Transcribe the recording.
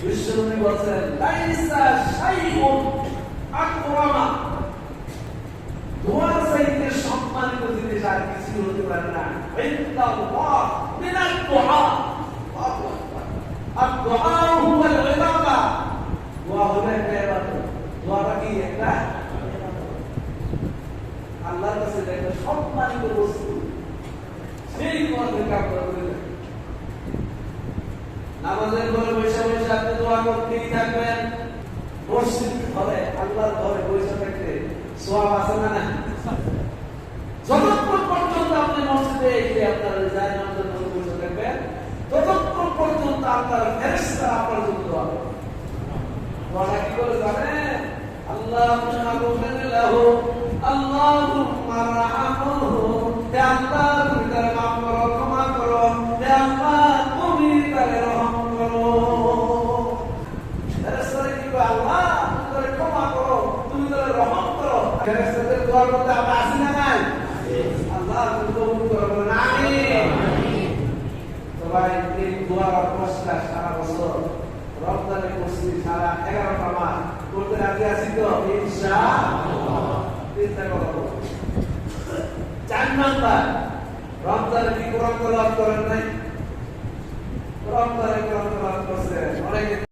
বিশ্বনবী বলেন লাইসা শাইউন আকরামা, দোয়ার চাইতে সম্মানিত জিনিস আর কিছু হতে পারে না। ইন্নাল্লাহ মিনাদ দুআ, আল্লাহু আকবার। আদ-দুআ হুয়া আল-ইবাদা, দোয়া হলো একটা ইবাদত। দোয়াটা কি একটা আল্লাহর কাছে একটা সম্মানিত বস্তু, সেই দোয়াকে কামনা করে। নামাজের ঘরে বসে বসে আপনি দোয়া করতেই থাকবেন। মসজিদ ঘরে, আল্লাহর ঘরে বসে থাকতে সওয়াব আছে না? যতক্ষণ পর্যন্ত আপনি মসজিদে এসে আপনার যায় নামাজের ঘরে বসে থাকবেন, ততক্ষণ পর্যন্ত আপনার ফেরেশতারা আপনার জন্য দোয়া করবে। দোয়াটা কি করে জানেন? আল্লাহুম্মা গফির লাহু, আল্লাহুম্মা রাহমহু, হে আল্লাহ তুমি তার মাফ করো, ক্ষমা করো, হে আল্লাহ তুমি তার রহম করো। ফেরেশতারা কি বলে? আল্লাহ তুমি তার ক্ষমা করো, তুমি তার রহম করো। ফেরেশতাদের দোয়ার মধ্যে আমরা আছি না নাই? আল্লাহ তুমি কবুল করো, বলেন আমিন। সবাই এই দোয়ার অভ্যাসটা সারা বছর রমজানে করছি, সারা 11টা মাস করতে রাজি আছি তো ইনশাআল্লাহ। চিন্তা করো 4 নাম্বার, রমজানে কি কোরআন তেলাওয়াত করেন নাই? রমজানে কোরআন তেলাওয়াত করছেন অনেকে।